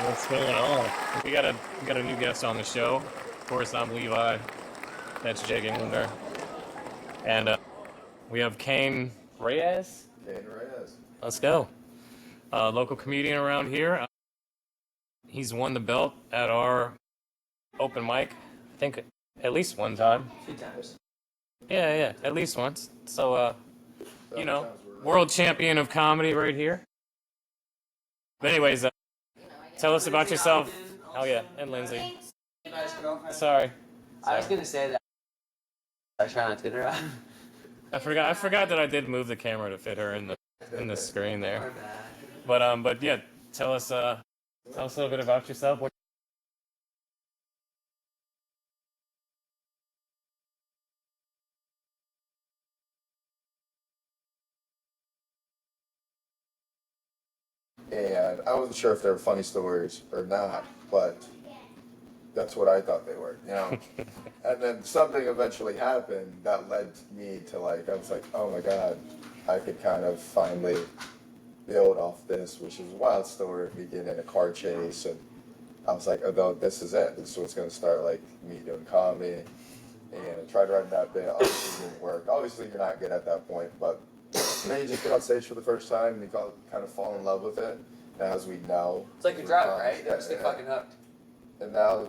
What's going on? We got a new guest on the show. Of course, I'm Levi. That's Jake Englander, and we have Keyn Reyes. Keyn Reyes. Let's go. Local comedian around here. He's won the belt at our open mic. I think at least one time. A few times. Yeah, at least once. So, world champion of comedy right here. But anyways, tell us about yourself. Oh yeah, and Lindsay. Sorry. I was gonna say that. I try not to interrupt. I forgot that I did move the camera to fit her in the screen there. But yeah, tell us a little bit about yourself. And I wasn't sure if they were funny stories or not, but that's what I thought they were, And then something eventually happened that led me to I was like, oh my God, I could kind of finally build off this, which is a wild story of me getting in a car chase. And I was like, oh, this is it. This is what's going to start, me doing comedy. And I tried writing that bit. Obviously, it didn't work. Obviously, you're not good at that point, but then you just get on stage for the first time and you kind of fall in love with it. And as we know, it's like a drug, right? You just get fucking hooked. And now,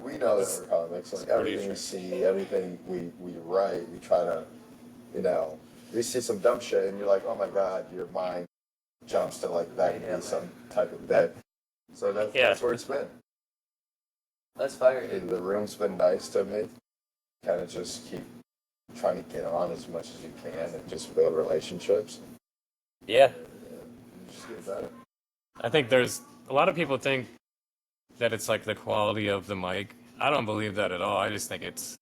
we know that we're comics. Everything we see, everything we write, we try to, we see some dumb shit and you're like, oh my God, your mind jumps to that could be some type of bit. So that's where it's been. That's fire. And the room's been nice to me. Kind of just keep trying to get on as much as you can and just build relationships. Yeah. Just get better. I think there's a lot of people think that it's the quality of the mic. I don't believe that at all. I just think it's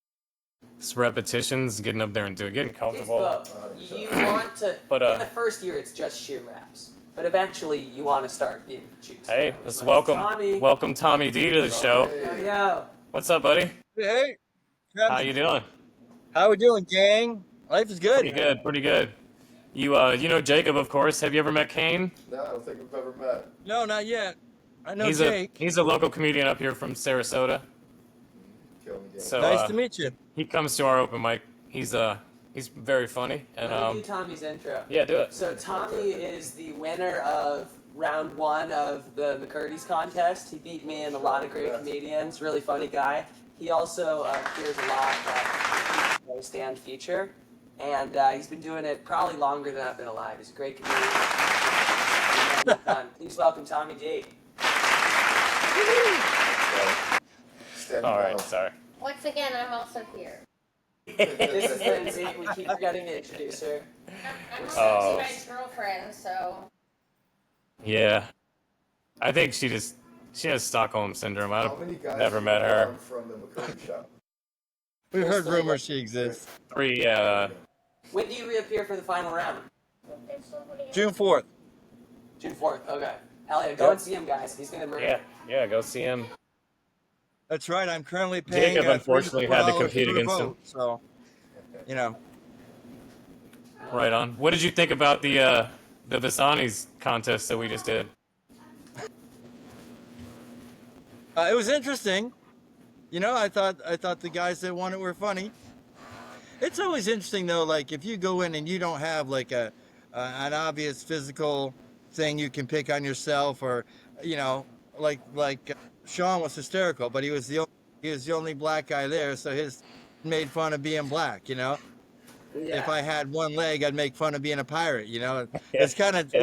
repetitions, getting up there and getting comfortable. It's both. You want to, in the first year, it's just sheer raps. But eventually, you want to start being juiced. Hey, let's welcome Tommy D to the show. Hey. Yo. What's up, buddy? Hey. How you doing? How we doing, gang? Life is good. Pretty good. You know Jacob, of course. Have you ever met Keyn? No, I don't think we've ever met. No, not yet. I know Jake. He's a local comedian up here from Sarasota. So, nice to meet you. He comes to our open mic. He's very funny. And Let me do Tommy's intro. Yeah, do it. So Tommy is the winner of round 1 of the McCurdy's contest. He beat me and a lot of great comedians. Really funny guy. He also appears a lot at the stand feature. And he's been doing it probably longer than I've been alive. He's a great comedian. Please welcome Tommy D. All right, sorry. Once again, I'm also here. This is Lindsay. We keep forgetting to introduce her. I'm Lindsay's girlfriend, so. Yeah. I think she has Stockholm syndrome. I've never met her. From the McCurdy show? We've heard rumors she exists. 3, When do you reappear for the final round? June 4th. June 4th, okay. Hell yeah, go and see him, guys. He's gonna murder. Yeah, go see him. That's right. I'm currently paying. Jacob unfortunately had to compete against him. So, Right on. What did you think about the Visani's contest that we just did? It was interesting. I thought the guys that won it were funny. It's always interesting though, if you go in and you don't have an obvious physical thing you can pick on yourself, or Sean was hysterical, but he was the only black guy there, so his made fun of being black. Yeah. If I had one leg, I'd make fun of being a pirate. It's kind of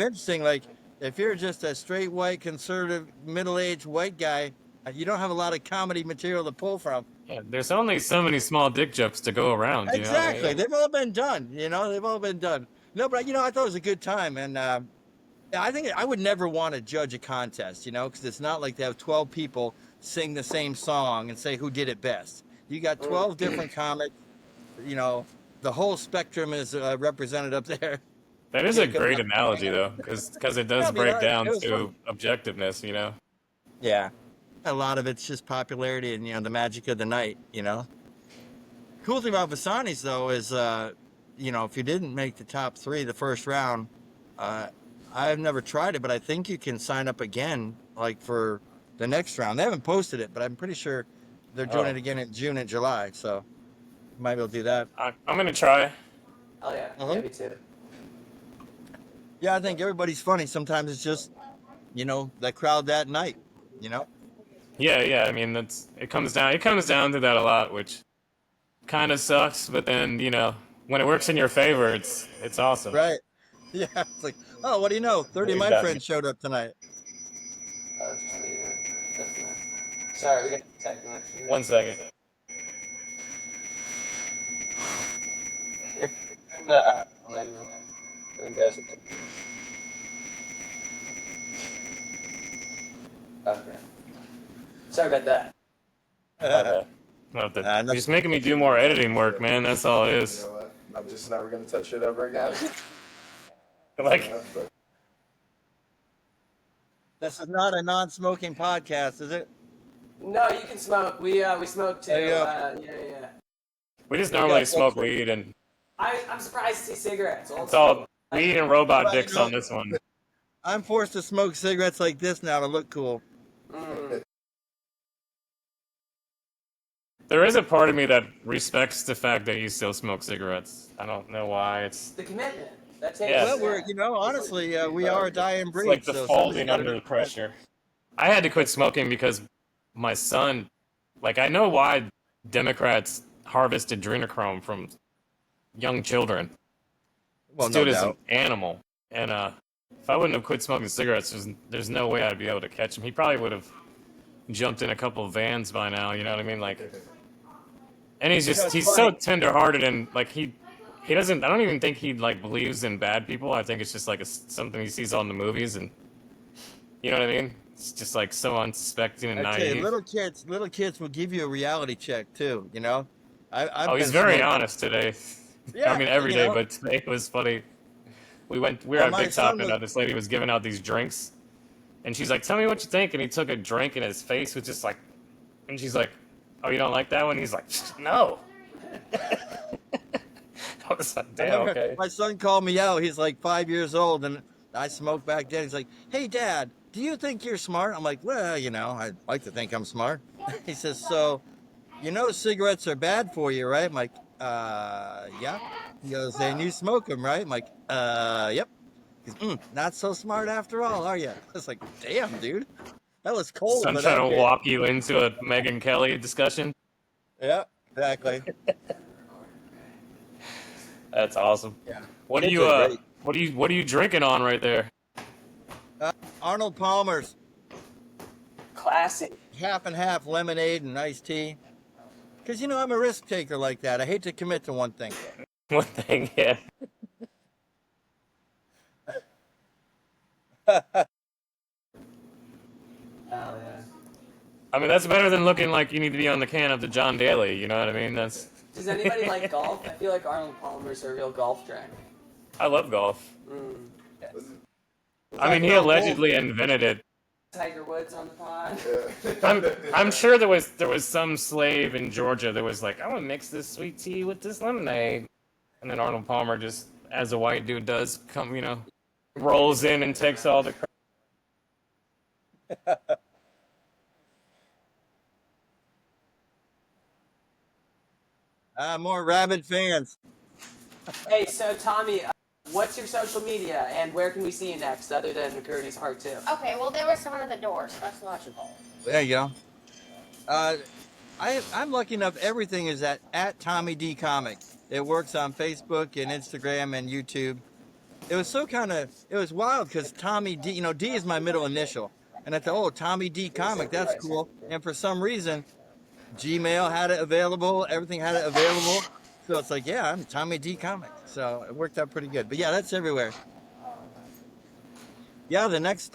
interesting. If you're just a straight white conservative middle-aged white guy, you don't have a lot of comedy material to pull from. Yeah, there's only so many small dick jokes to go around. Exactly. They've all been done. They've all been done. No, but I thought it was a good time, and I think I would never want to judge a contest, because it's not like they have 12 people sing the same song and say who did it best. You got 12 different comics. The whole spectrum is represented up there. That is a great analogy, though, because it does break down to objectiveness. Yeah. A lot of it's just popularity and, the magic of the night, Cool thing about Visani's, though, is, if you didn't make the top 3 the first round, I've never tried it, but I think you can sign up again, like for the next round. They haven't posted it, but I'm pretty sure they're doing it again in June and July. So might be able to do that. I'm gonna try. Oh yeah, Uh-huh. yeah, me too. Yeah, I think everybody's funny. Sometimes it's just, that crowd that night. You know. Yeah. I mean, it comes down to that a lot, which kind of sucks. But then when it works in your favor, it's awesome. Right. Yeah. It's like, oh, what do you know? 30 of my friends showed up tonight. Oh, just leave it. That's nice. Sorry, we got a tech connection. 1 second. No, okay. Sorry about that. You're just making me do more editing work, man. That's all it You is. know what? I'm just never gonna touch it ever again. Like, But This is not a non-smoking podcast, is it? No, you can smoke. We smoke too. There you go. Yeah. we just normally smoke weed, and I'm surprised to see cigarettes. it's all weed and robot Well, dicks on this one. I'm forced to smoke cigarettes like this now to look cool. Mm. There is a part of me that respects the fact that you still smoke cigarettes. I don't know why. It's The commitment. That takes. Yeah. Well, we're, honestly, we are a dying breed. like the so folding somebody's gotta under be- the pressure. I had to quit smoking because my son, like, I know why Democrats harvest adrenochrome from young children. Well, This no dude is an doubt. animal, and if I wouldn't have quit smoking cigarettes, there's no way I'd be able to catch him. He probably would have jumped in a couple of vans by now. You know what I mean? Like, and he's so tender-hearted, and like he doesn't. I don't even think he like believes in bad people. I think it's just like something he sees on the movies, and you know what I mean? It's just like so unsuspecting and I tell you, naive. little kids will give you a reality check too. I've Oh, he's been very smoking. honest today. Yeah, I mean every day, know. but today was funny. We were Well, at my Big Top, son and was- this lady was giving out these drinks, and she's like, "Tell me what you think." And he took a drink, and his face was just like, and she's like, "Oh, you don't like that one?" He's like, "No." I was like, "Damn, okay." My son called me out. He's like 5 years old, and I smoked back then. He's like, "Hey, Dad, do you think you're smart?" I'm like, "Well, I'd like to think I'm smart." He says, "So, cigarettes are bad for you, right?" I'm like, yeah." He goes, "And you smoke them, right?" I'm like, yep." He's, not so smart after all, are you? I was like, "Damn, dude, that was cold." So I'm but trying okay." to walk you into a Megyn Kelly discussion. Yeah, exactly. That's awesome. Yeah. What are Kids you are great. what are you drinking on right there? Arnold Palmer's Classic. half and half lemonade and iced tea. Because I'm a risk taker like that. I hate to commit to one thing. One thing, yeah. Oh yeah. I mean, that's better than looking like you need to be on the can of the John Daly. You know what I mean? Does anybody like golf? I feel like Arnold Palmer's a real golf drink. I love golf. Mm. I mean, he allegedly invented it. Tiger Woods on the pod. I'm sure there was some slave in Georgia that was like, I want to mix this sweet tea with this lemonade, and then Arnold Palmer just, as a white dude does, rolls in and takes all the credit. More rabid fans. Hey, so Tommy, what's your social media and where can we see you next other than McCurdy's Part 2? Okay, well, there was someone at the door, so that's logical. There you go. I'm lucky enough. Everything is at Tommy D Comic. It works on Facebook and Instagram and YouTube. It was wild because Tommy D. D is my middle initial, and I thought, Tommy D Comic, that's cool. And for some reason, Gmail had it available. Everything had it available. So it's like, yeah, I'm Tommy D Comic. So it worked out pretty good. But yeah, that's everywhere. Yeah, the next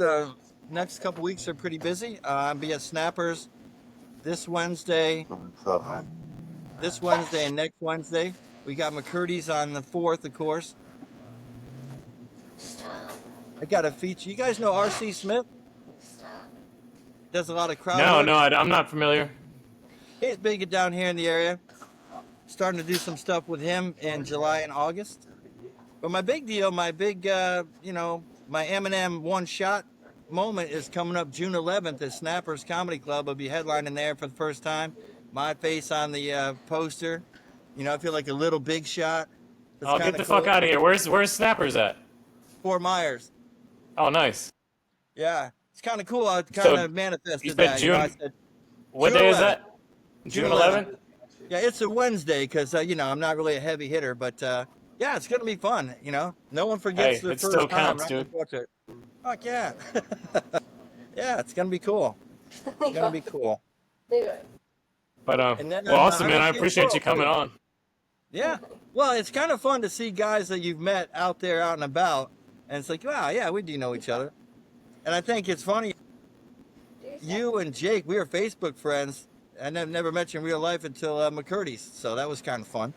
couple weeks are pretty busy. I'll be at Snappers this Wednesday and next Wednesday. We got McCurdy's on the 4th, of course. I got a feature. You guys know R.C. Smith? Does a lot of crowd work. No, I'm not familiar. He's big down here in the area. Starting to do some stuff with him in July and August. But my big deal, my big my Eminem one shot moment is coming up June 11th at Snappers Comedy Club. I'll be headlining there for the first time. My face on the poster. You know, I feel like a little Big Shot. That's Oh, get kind the of cool. fuck out of here. Where's Snappers at? Fort Myers. Oh, nice. Yeah, it's kind of cool. I kind So, of manifested you said that. June. I said What June day is 11th. that? June 11th? Yeah, it's a Wednesday because I'm not really a heavy hitter, but yeah, it's gonna be fun. No one forgets Hey, their it first still time. counts, Right? dude. Fuck yeah. Yeah, it's gonna be cool. It's gonna be cool. But And then, well, awesome, I'm man. I gonna see appreciate you Pearl, coming too. on. Yeah. Well, it's kind of fun to see guys that you've met out there, out and about, and it's like, wow, yeah, we do know each other. And I think it's funny. You and Jake, we were Facebook friends, and I've never met you in real life until McCurdy's, so that was kind of fun.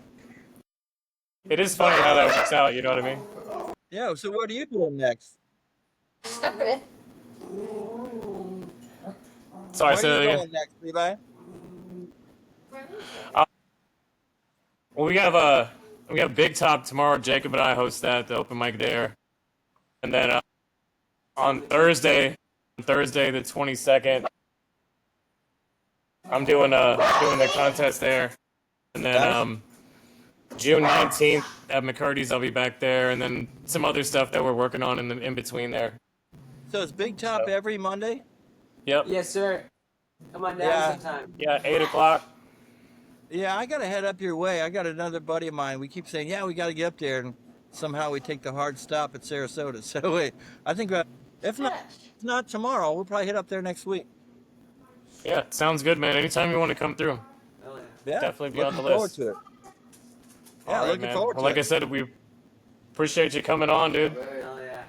It is funny how that works out. You know what I mean? Yeah. So what are you doing next? Okay. Sorry, Where say are that you again. going next, Levi? Well, we have Big Top tomorrow. Jacob and I host that, the open mic there, and then on Thursday the 22nd, I'm doing the contest there, and then June 19th at McCurdy's I'll be back there, and then some other stuff that we're working on in between there. So it's Big Top every Monday? Yep. Yes, sir. Come on down Yeah. sometime. Yeah, 8 o'clock. Yeah, I gotta head up your way. I got another buddy of mine. We keep saying, yeah, we gotta get up there, and somehow we take the hard stop at Sarasota. So I think if not tomorrow, we'll probably hit up there next week. Yeah, sounds good, man. Anytime you want to come through, Oh, yeah. Yeah, definitely be on the looking list. forward to it. Yeah, All right, looking man. forward Well, to like I it. said, we appreciate you coming on, dude. Hell yeah.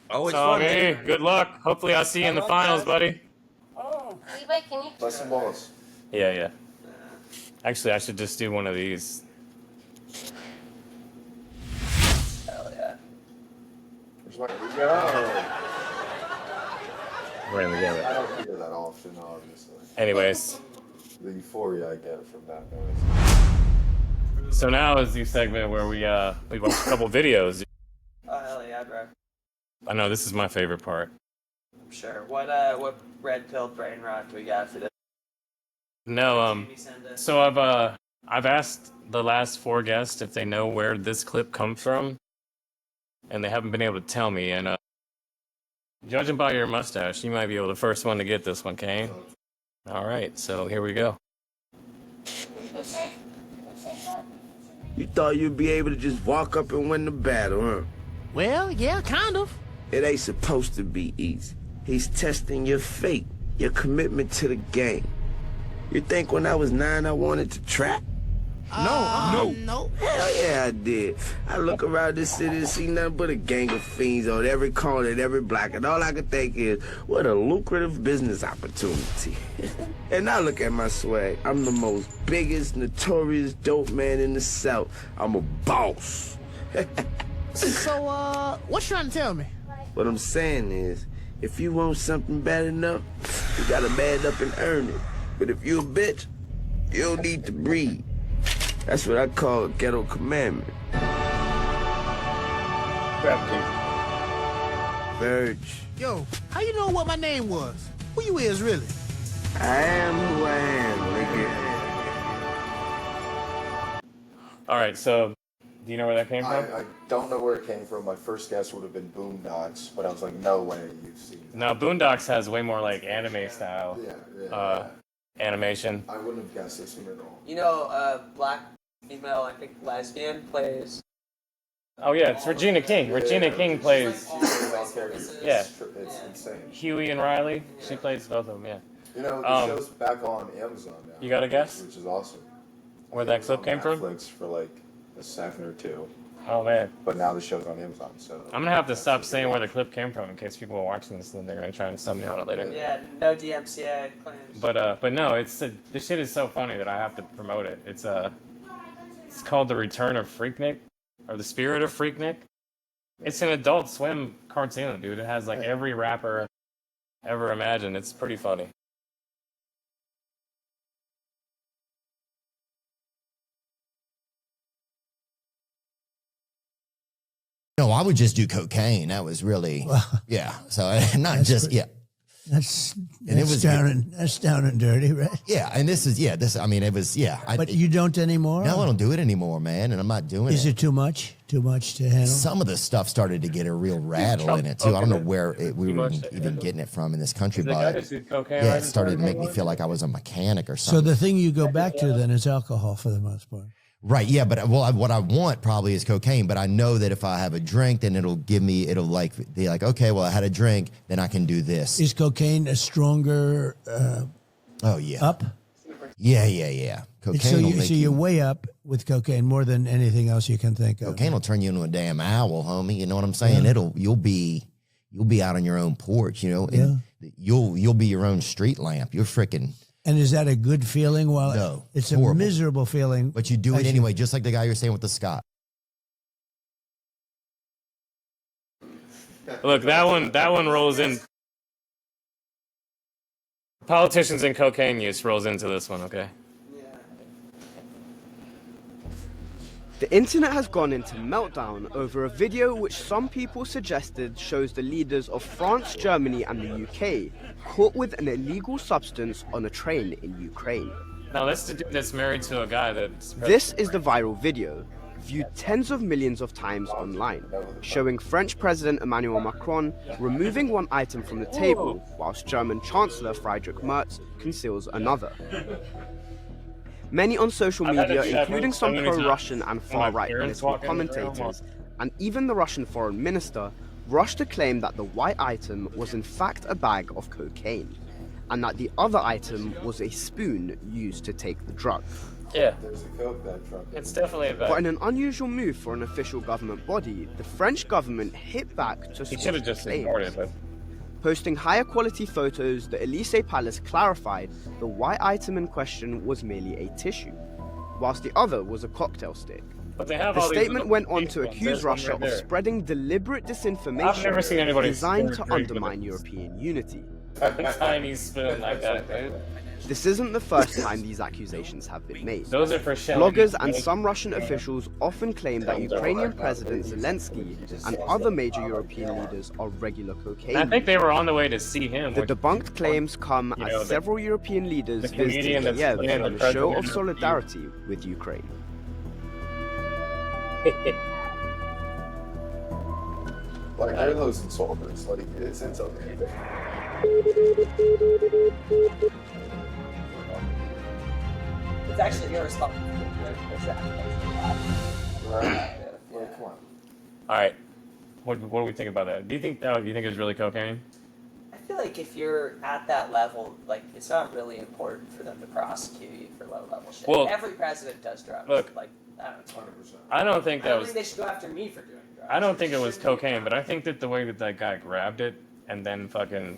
Always fun, Tommy, man. good luck. Hopefully, I'll see you in the All right, finals, guys. buddy. Oh, Levi, can you? Bless some balls. Yeah. Actually, I should just do one of these. Hell yeah. Where's my go? We're in the game. I don't hear that often, obviously. Anyways, The euphoria I get from that noise. so now is the segment where we watch a couple videos. Oh, hell yeah, bro. I know this is my favorite part. I'm sure. What red pill brain rot do we got for this? No, Jamie send us? so I've asked the last 4 guests if they know where this clip comes from, and they haven't been able to tell me. And judging by your mustache, you might be able the first one to get this one, Keyn. All right, so here we go. You thought you'd be able to just walk up and win the battle, huh? Well, yeah, kind of. It ain't supposed to be easy. He's testing your faith, your commitment to the game. You think when I was 9 I wanted to trap? No. Hell yeah, I did. I look around this city and see nothing but a gang of fiends on every corner and every block, and all I can think is, what a lucrative business opportunity. And now look at my swag. I'm the most biggest, notorious dope man in the South. I'm a boss. So, what you trying to tell me? What I'm saying is, if you want something bad enough, you gotta man up and earn it. But if you a bitch, you don't need to breathe. That's what I call a ghetto commandment. Verge. Yo, how you know what my name was? Who you is, really? I am who I am, nigga. All right, so do you know where that came from? I don't know where it came from. My first guess would have been Boondocks, but I was like, no way you've seen that. No, Boondocks has way more like anime style Yeah. animation. I wouldn't have guessed this one at all. You know, black female, I think lesbian plays. Oh yeah, it's Regina King. Regina King plays Yeah. It's insane. Huey and Riley. She plays both of them. Yeah. You know, the show's back on Amazon now. You got a guess Which is awesome. where that clip came from? Netflix for like a second or two, Oh man, but now the show's on Amazon. So I'm gonna have to stop saying where the clip came from in case people are watching this and they're gonna try and sub me on it later. Yeah, no DMCA claims. But no, this shit is so funny that I have to promote it. It's called The Return of Freaknik, or The Spirit of Freaknik. It's an Adult Swim cartoon, dude. It has like every rapper ever imagined. It's pretty funny. No, I would just do cocaine. That was really, yeah. So not just, yeah. That's it was that's down and dirty, right? Yeah, and I mean, it was, yeah. But you don't anymore? No, I don't do it anymore, man, and I'm not doing it. Is it too much? Too much to handle? Some of the stuff started to get a real rattle in it, too. I don't know where we were even getting it from in this country, but yeah, it started to make me feel like I was a mechanic or something. So the thing you go back to then is alcohol for the most part. Right, yeah, but what I want probably is cocaine, but I know that if I have a drink, then it'll be like, okay, well, I had a drink, then I can do this. Is cocaine a stronger oh, yeah. up? Yeah. Cocaine So will make you're way up with cocaine more than anything else you can think of. Cocaine will turn you into a damn owl, homie. You know what I'm saying? Yeah. You'll be out on your own porch, and you'll be your own street lamp. You're freaking... And is that a good feeling? Well, no, it's horrible. A miserable feeling. But you do it anyway, just like the guy you're saying with the Scott. Look, that one rolls in. Politicians and cocaine use rolls into this one, okay? The internet has gone into meltdown over a video which some people suggested shows the leaders of France, Germany and the UK caught with an illegal substance on a train in Ukraine. Now that's the dude that's married to a guy that's... This is the viral video, viewed tens of millions of times online, showing French President Emmanuel Macron removing one item from the table, whilst German Chancellor Friedrich Merz conceals another. Many on social media, including some pro-Russian and far-right political commentators, and even the Russian foreign minister, rushed to claim that the white item was in fact a bag of cocaine, and that the other item was a spoon used to take the drug. Yeah, There's a coke bag truck. it's definitely a But bag. in an unusual move for an official government body, the French government hit back to He should have just ignored it, but... Posting higher quality photos, the Elysee Palace clarified the white item in question was merely a tissue, whilst the other was a cocktail stick. But they have The all these statement little went on pink to ones. accuse There's one Russia right of there. spreading deliberate I've disinformation never seen anybody designed to stir drink with undermine a European unity. tiny spoon like that, dude. This isn't the first time these accusations have been made. Those are for shelling. Bloggers and some Russian officials often claim that Ukrainian President Zelensky and other major European leaders are regular cocaine I think they were on the way to see him. The which- debunked claims come You as know, the- several European leaders the visited comedian that's Kiev playing on the a show of president. solidarity with Ukraine. Like, they're those insulters. Like, it's okay. It's actually irresponsible. Right? Like, come on. All right. What do we think about that? Do you think it was really cocaine? I feel like if you're at that level, like it's not really important for them to prosecute you for low level shit. Well, every president does drugs. look, like I don't know. 100%. I don't think I that don't was. think they should go after me for doing drugs. I don't think it was cocaine, but I think that the way that that guy grabbed it and then fucking,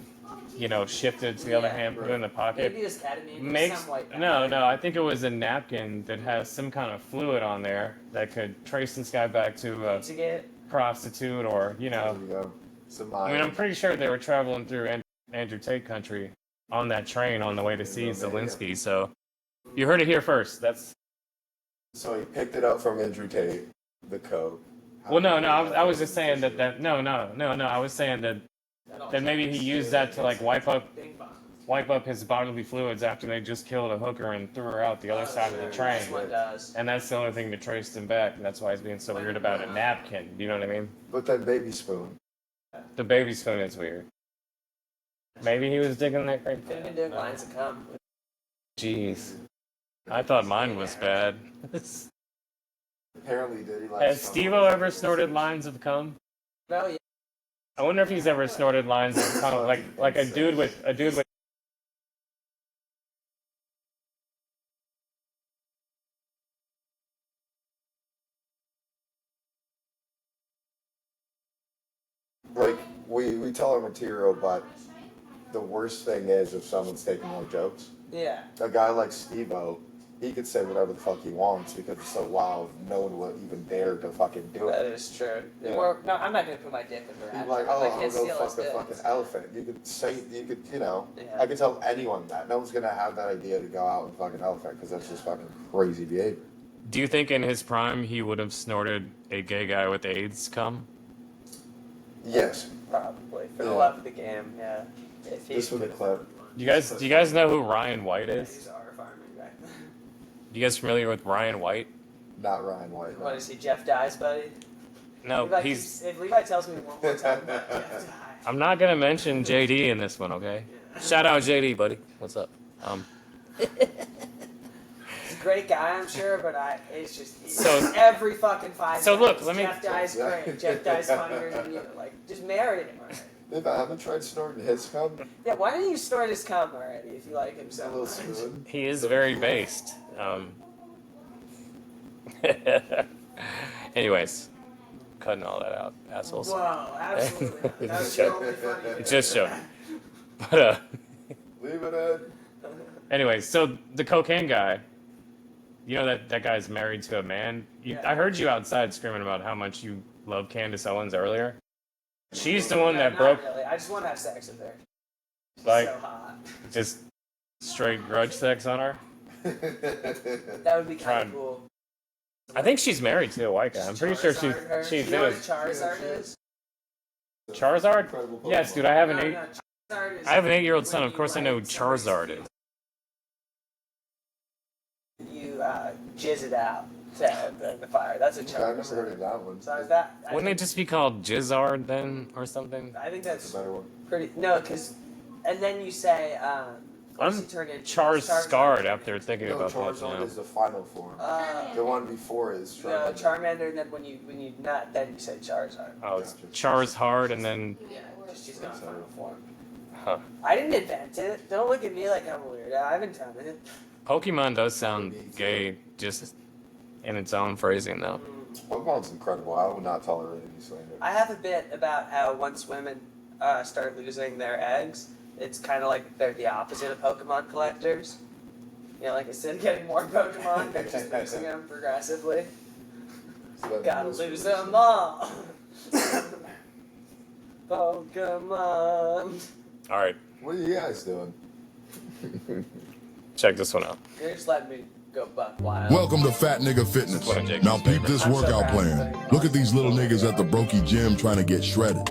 shifted to the other hand, put it in the pocket, Maybe just ketamine. makes Some white no. I think it was a napkin that has some kind of fluid on there that could trace this guy back to a to get. prostitute or There you go. Some I mean, I'm pretty sure they were traveling through Andrew Tate country on that train on the way to see Zelensky. So you heard it here first. That's So he picked it up from Andrew Tate, the coke. well, no. I was just saying that no. I was saying that maybe he used that to like wipe up his bodily fluids after they just killed a hooker and threw her out the other side of the train. That's what it does. And that's the only thing that traced him back, and that's why he's being so weird about a napkin. You know what I mean? But that baby spoon. The baby spoon is weird. Maybe he was digging that right Could have been doing lines of cum. Jeez. I thought mine was bad. Apparently, did he like? Has Steve-O ever snorted lines of cum? No, yeah. I wonder if he's ever snorted lines of cum, like a dude with. Like, we tell our material, but the worst thing is if someone's taking our jokes. Yeah. A guy like Steve-O, he could say whatever the fuck he wants because it's so wild, no one will even dare to fucking do That it. is true. Yeah. Or, no, I'm not gonna put my dick in the He's rat. like, oh, I I'll can't go steal fuck his the dick. fucking elephant. You could say, Yeah. I could tell anyone that. No one's gonna have that idea to go out and fuck an elephant because that's just fucking crazy behavior. Do you think in his prime he would have snorted a gay guy with AIDS cum? Yes. Probably for the love of the game. Yeah. If This was a clip. Do you guys know who Ryan White is? He's our farmer guy. You guys familiar with Ryan White? Not Ryan White. What is he? Jeff Dies, buddy. No, Levi, he's. If Levi tells me one more time about Jeff Dies. I'm not gonna mention JD in this one, okay? Shout out JD, buddy. What's up? He's a great guy, I'm sure, but it's just So- every fucking 5 So look, seconds, let me- Jeff Dies great. Jeff Dies funnier than you. Like, just marry him already. If I haven't tried snorting his cum, Yeah, why didn't you snort his cum already if you like him a so little much? smooth. He is very based. Anyways, cutting all that out, assholes. Whoa, absolutely not. That was the only funny Just joking. But Leave it in. anyways, so the cocaine guy, you know that guy's married to a man. I heard you outside screaming about how much you love Candace Owens earlier. She's the one that not broke, really. I just want to have sex with her. She's like, so hot. just straight grudge sex on her. That would be kind of cool. I think she's married to a white guy. I'm pretty sure Charizard her. she's You know what a is. Charizard is? Charizard? Yes, dude. I have an Charizard is 8-year-old son. Of course, I know who Charizard is. You jizz it out to the fire. That's a I've never Charizard. heard of that one. So is that? Wouldn't it just be called Jizzard then, or something? I think That's that's a better one. pretty. No, because and then you say. What's I'm he turn into? Charizard after thinking No, about that. Charizard Now. is the final form. The one before is No, Charmander. Charmander, and then when you not, then you say Charizard. Oh, it's Charizard, and then Yeah, just she's not final form. huh. I didn't invent it. Don't look at me like I'm a weirdo. I haven't done it. Pokemon does sound gay, just in its own phrasing, though. Pokemon's incredible. I would not tolerate any slander. I have a bit about how once women start losing their eggs, it's kind of like they're the opposite of Pokemon collectors. You know, like instead of getting more Pokemon, they're just losing them progressively. Gotta lose them all. Pokemon. All right, What are you guys doing? check this one out. You're just letting me go buck wild. Welcome to Fat Nigga Fitness. One of Jacob's Now peep favorites. this I'm so workout proud of plan. you. Look at these little niggas at the Brokey gym trying to get shredded.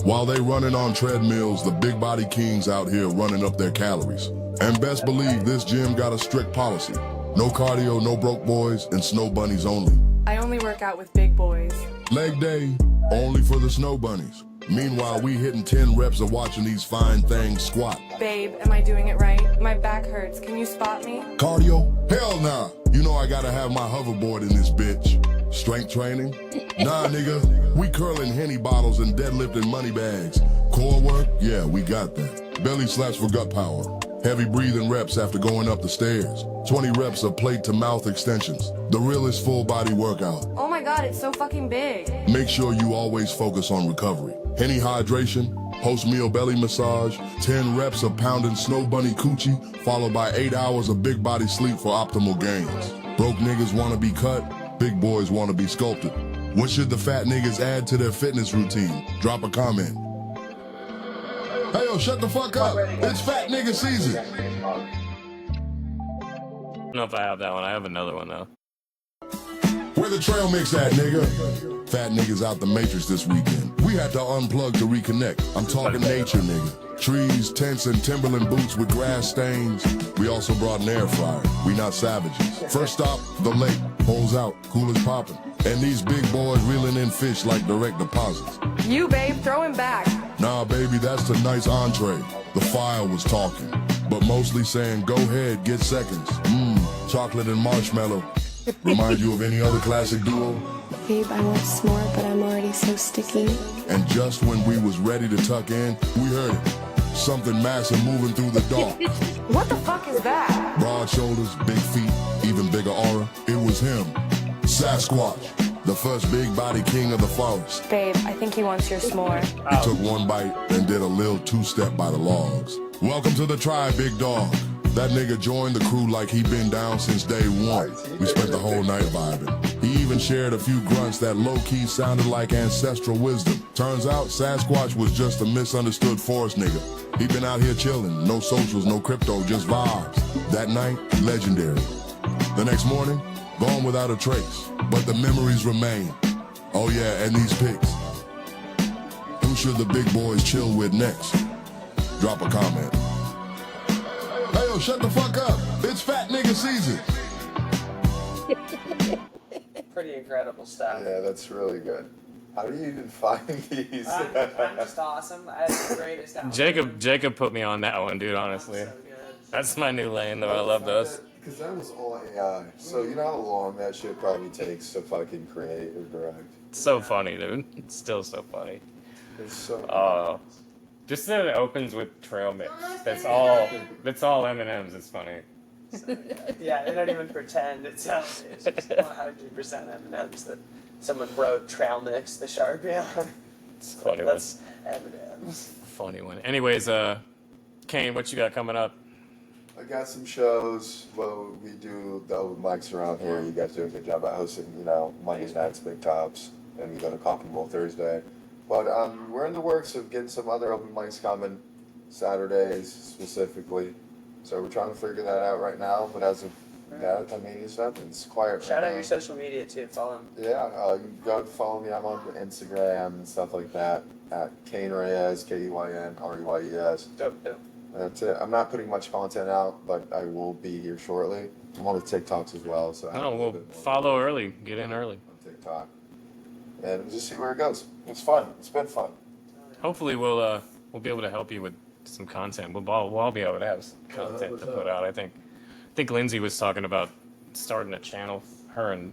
While they running on treadmills, the big body kings out here running up their calories. And best believe this gym got a strict policy. No cardio, no broke boys, and snow bunnies only. I only work out with big boys. Leg day, only for the snow bunnies. Meanwhile, we hitting 10 reps of watching these fine things squat. Babe, am I doing it right? My back hurts. Can you spot me? Cardio? Hell nah. You know I gotta have my hoverboard in this bitch. Strength training? Nah, nigga. We curling Henny bottles and deadlifting money bags. Core work? Yeah, we got that. Belly slaps for gut power. Heavy breathing reps after going up the stairs. 20 reps of plate to mouth extensions. The realest full body workout. Oh my god, it's so fucking big. Make sure you always focus on recovery. Henny hydration, post-meal belly massage, 10 reps of pounding snow bunny coochie, followed by 8 hours of big body sleep for optimal gains. Broke niggas wanna be cut, big boys wanna be sculpted. What should the fat niggas add to their fitness routine? Drop a comment. Hey yo, shut the fuck up. It's fat nigga season. I don't know if I have that one. I have another one, though. Where the trail mix at, nigga? Fat niggas out the matrix this weekend. We had to unplug to reconnect. I'm talking nature, nigga. Trees, tents, and Timberland boots with grass stains. We also brought an air fryer. We not savages. First stop, the lake. Holes out, coolers popping. And these big boys reeling in fish like direct deposits. You, babe, throw him back. Nah, baby, that's tonight's entree. The fire was talking, but mostly saying, go ahead, get seconds. Chocolate and marshmallow. Remind you of any other classic duo? Babe, I want s'more, but I'm already so sticky. And just when we was ready to tuck in, we heard it. Something massive moving through the dark. What the fuck is that? Broad shoulders, big feet, even bigger aura. It was him, Sasquatch, the first big body king of the forest. Babe, I think he wants your s'more. He took one bite and did a little two-step by the logs. Welcome to the tribe, big dog. That nigga joined the crew like he been down since day one. We spent the whole night vibing. He even shared a few grunts that low-key sounded like ancestral wisdom. Turns out Sasquatch was just a misunderstood forest nigga. He been out here chilling, no socials, no crypto, just vibes. That night, legendary. The next morning, gone without a trace, but the memories remain. Oh yeah, and these pics. should the big boys chill with next? Drop a comment. Hey, yo, shut the fuck up. It's fat nigga season. Pretty incredible stuff. Yeah, that's really good. How do you even find these? I'm just awesome. I have the greatest album. Jacob put me on that one, dude, honestly. So good. That's my new lane, though. I love those. Because that was all AI. So you know how long that shit probably takes to fucking create or direct? It's so funny, dude. It's still so funny. It's so just that it opens with trail mix. That's all M&M's. It's funny. Yeah, they don't even pretend it's just 100% M&M's that someone wrote trail mix the Sharpie on. It's a funny That's M&M's. Funny one. Anyways, Keyn, what you got coming up? I got some shows. Well, we do the open mics around here. You guys do a good job at hosting, Monday nights, Big Tops, and we go to Coffee Bowl Thursday. But we're in the works of getting some other open mics coming, Saturdays specifically. So we're trying to figure that out right now. But as of that, it's quiet. Shout out your social media too. Follow them. Yeah, you can go follow me. I'm on Instagram and stuff like that at Keyn Reyes, KEYN-REYES. Dope. That's it. I'm not putting much content out, but I will be here shortly. I'm on the TikToks as well, so We'll follow early. Get in early. On TikTok, and we'll just see where it goes. It's fun. It's been fun. Hopefully, we'll be able to help you with some content. We'll all be able to have some content to put out. I think Lindsay was talking about starting a channel. Her and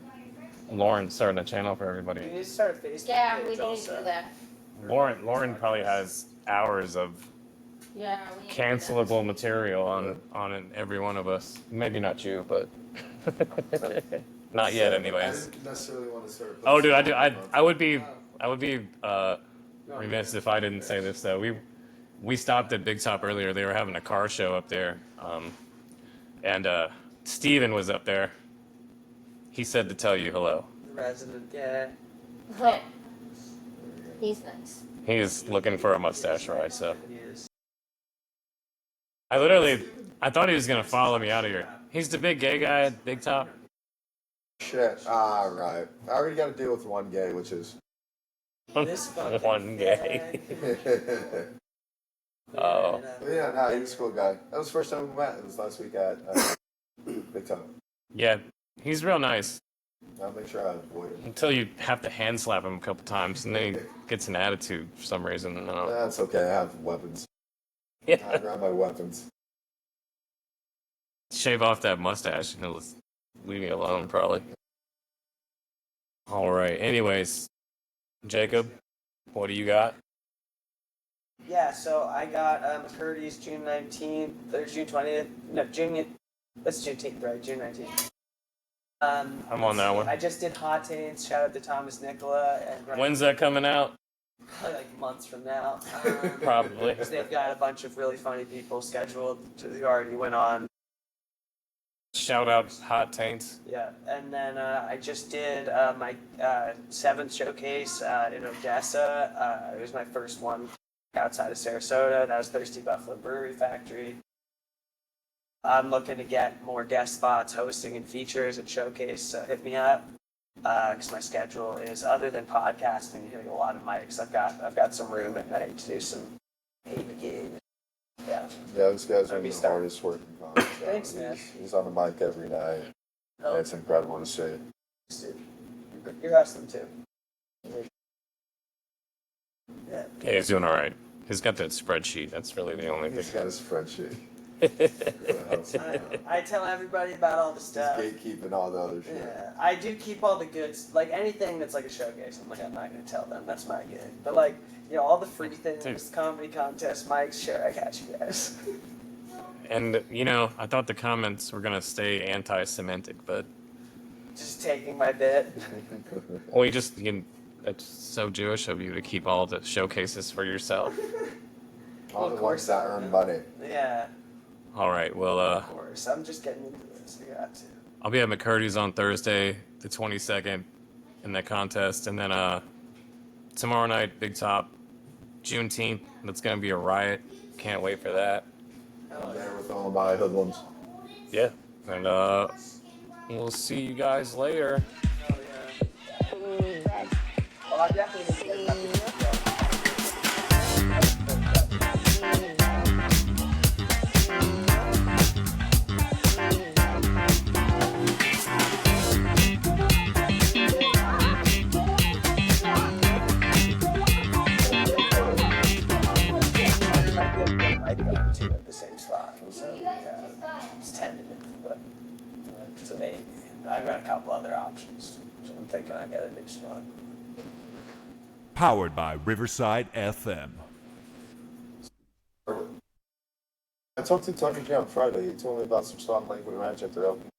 Lauren starting a channon for everybody. You need to start a Facebook Yeah, page we need also. to do that. Lauren probably has hours of Yeah, we need to do cancelable material on every one of us. Maybe not you, but not yet, I anyways. didn't necessarily want to start. Oh, dude, I would be remiss if I didn't say this though. We stopped at Big Top earlier. They were having a car show up there, and Steven was up there. He said to tell you hello. The resident, yeah. that. He's nice. He's looking for a mustache ride, so. He is. I thought he was gonna follow me out of here. He's the big gay guy at Big Top. Shit. All right. I already got to deal with one gay, which is. This fucking One gay. Oh. Yeah, no, he's a cool guy. That was the first time we met. It was last week at Big Top. Yeah, he's real nice. I'll make sure I avoid him. Until you have to hand slap him a couple times, and then he gets an attitude for some reason. I don't know. That's okay. I have weapons. Yeah. I grab my weapons. Shave off that mustache, and he'll leave me alone, probably. All right. Anyways, Jacob, what do you got? Yeah, so I got McCurdy's June 19th, or June 20th. No, that's Juneteenth, right? June 19th. I'm on that one. I just did Hot Taints. Shout out to Thomas Nicola. And When's that coming out? Probably like months from now. Probably. Because they've got a bunch of really funny people scheduled who already went on. Shout out Hot Taints. Yeah, and then I just did my 7th showcase in Odessa. It was my first one outside of Sarasota. That was Thirsty Buffalo Brewery Factory. I'm looking to get more guest spots, hosting, and features at Showcase, so hit me up. Because my schedule is, other than podcasting, hitting a lot of mics. I've got some room at night to do some paid gigs. Yeah. Yeah, this guy's one of the hardest working comics. Thanks, man. He's on the mic every night. Oh. It's incredible to see. Dude, you're hustling too. Yeah. Yeah, he's doing all right. He's got that spreadsheet. That's really the only He's thing. got a spreadsheet. I tell everybody about all the stuff. He's gatekeeping all the other shit. Yeah, I do keep all the goods. Like anything that's like a showcase, I'm not gonna tell them. That's my gig. But like, all the free things, comedy contest, mics, sure, I got you guys. And, I thought the comments were going to stay anti-Semitic, but... Just taking my bit. Well, it's so Jewish of you to keep all the showcases for yourself. All the ones that earn money. Yeah. All right, well, Of course, I'm just getting into this. I got to. I'll be at McCurdy's on Thursday, the 22nd, in that contest. And then tomorrow night, Big Top, Juneteenth. That's going to be a riot. Can't wait for that. I'm there with all my hoodlums. Yeah. And we'll see you guys later. Oh, yeah. Well, I definitely It's tentative, but it's a maybe. I've got a couple other options, so I'm thinking I got a new spot. Powered by Riverside FM. I talked to Tucker J on Friday. He told me about some strong language matchup they're helping